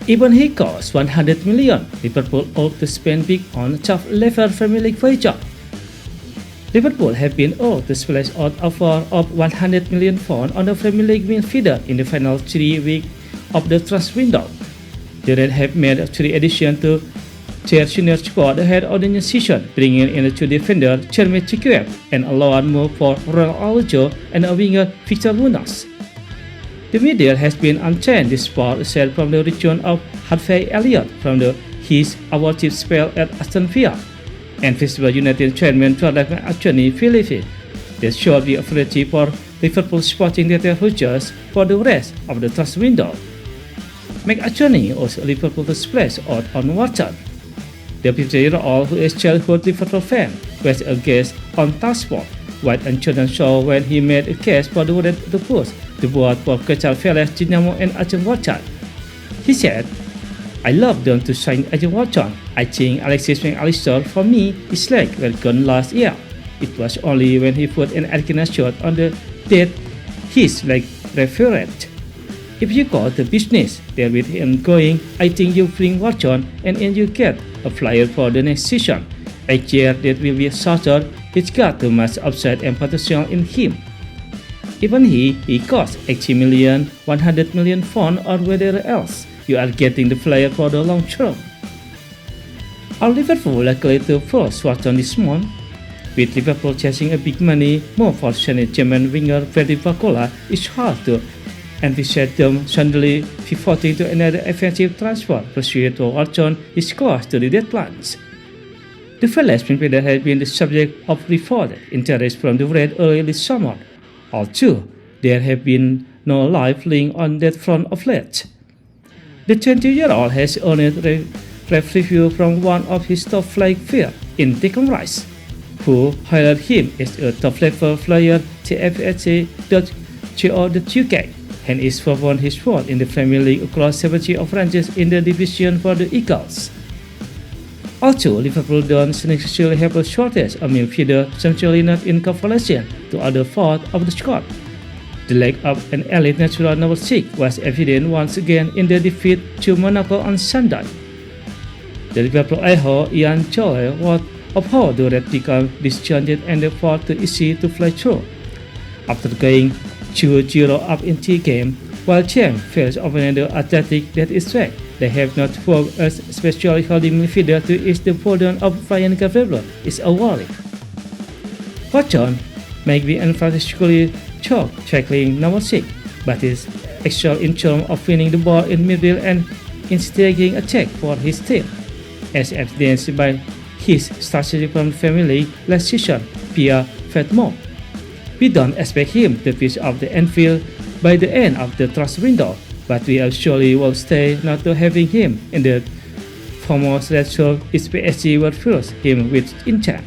Even he costs 100 million, Liverpool ought to spend big on top-level Premier League wage. Liverpool have been owed to splash out offer of 100 million pounds on the Premier League midfielder in the final 3 weeks of the transfer window. The Reds have made 3 additions to their senior squad ahead of the new season, bringing in 2 defenders, Jeremy Chiquet, and a loan move for Ronald Araujo and a winger, Victor Munoz. The middle has been unchanged despite a sale from the return of Harvey Elliott from his awardship spell at Aston Villa, and Visible United chairman Charles McAtcherney Phillippe. This should be authority for Liverpool sporting data futures for the rest of the transfer window. McAtcherney also Liverpool to splash out on Watson. The 50-year-old, who is childhood Liverpool fan, was a guest on Talksport, White and Jordan show when he made a case for the Reds to push the board for Crystal Palace, Dynamo and Ajay Watson. He said, "I love them to sign Ajay Watson. I think Alexis McAllister for me is like well gone last year. It was only when he put an Argentina shot on the that he's like referent. If you go to business there with him going, I think you bring Watson and you get a flyer for the next season. A year that will be shorter. He's got too much upside and potential in him. Even he costs 80 million, 100 million pounds or whatever else. You are getting the player for the long term." Are Liverpool likely to force Watson this month? With Liverpool chasing a big money move for Chinese German winger Freddy Vacola, it's hard to envisage them suddenly pivoting to another offensive transfer pursuit to Watson his course to the deadlines. The Village midfielder has been the subject of reported interest from the Reds early this summer, although there have been no live link on that front of late. The 20-year-old has earned a rave review from one of his top flight peers in Declan Rice, who highlighted him as a top-level player to FFC.co.uk and is performed his role in the Premier League across 70 of ranges in the division for the Eagles. Also, Liverpool don't necessarily have a shortage of midfielder, essentially not in comparison to other parts of the squad. The lack of an elite natural number 6 was evident once again in the defeat to Monaco on Sunday. The Liverpool eye Ian Joy was of how the Reds become disjointed and therefore too easy to fly through. After going 2-0 up in the game, while James fails opponent the athletic that is track, they have not worked as especially holding midfielder to ease the burden of YNWA is a worry. Watson may be unfantastically chalk tackling number 6, but is excellent in terms of winning the ball in midfield and instigating attack for his team, as evidenced by his strategy from family last season via Fat Mo. We don't expect him to pitch off the Anfield by the end of the transfer window, but we actually will stay not to having him in the former Red Shirt if PSG will force him with intent.